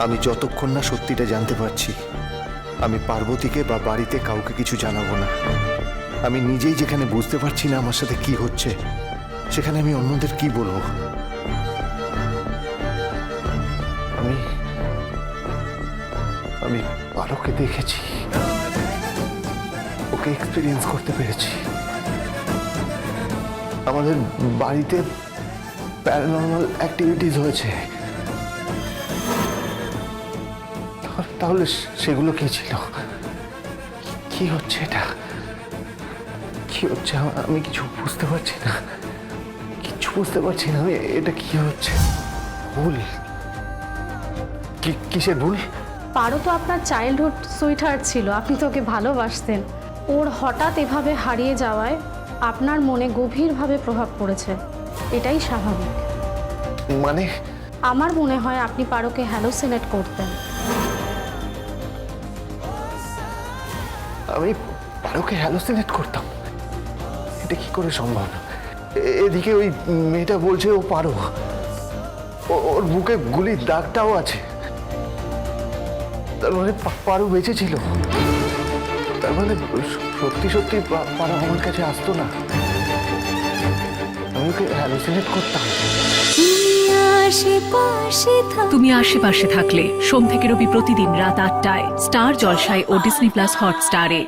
আমি যতক্ষণ না সত্যিটা জানতে পারছি আমি পার্বতীকে বা বাড়িতে কাউকে কিছু জানাবো না। আমি নিজেই যেখানে বুঝতে পারছি না আমার সাথে কি হচ্ছে, সেখানে আমি অন্যদের কি বলবো? আমি আমি পারোকে দেখেছি, ওকে এক্সপিরিয়েন্স করতে পেরেছি। আমাদের বাড়িতে প্যারানর্মাল অ্যাক্টিভিটিস হয়েছে। তাহলে সেগুলো কি ছিল? কি হচ্ছে এটা? কি হচ্ছে? আমি কিছু বুঝতে পারছি না, কিচ্ছু বুঝতে পারছি না। আমি এটা কি হচ্ছে? ভুল? কিসের ভুল? পারো তো আপনার চাইল্ডহুড সুইটহার্ট ছিল, আপনি তো ওকে ভালোবাসতেন। ওর হঠাৎ এভাবে হারিয়ে যাওয়ায় আপনার মনে গভীরভাবে প্রভাব পড়েছে, এটাই স্বাভাবিক। মানে আমার মনে হয় আপনি পারোকে হ্যালোসিনেট করতেন। আমি পারোকে হ্যালোসিনেট করতাম? এটা কি করে সম্ভব? এদিকে ওই মেয়েটা বলছে ও পারো, ওর বুকে গুলির দাগটাও আছে। তার মানে পারো বেঁচে ছিল। তার মানে সত্যি সত্যি পারো আমার কাছে আসতো না, আমি ওকে হ্যালোসিনেট করতাম। তুমি আশেপাশে থাকলে সোম থেকে রবি প্রতিদিন রাত ৮টায় স্টার জলসায় ও ডিজনি প্লাস হটস্টারে।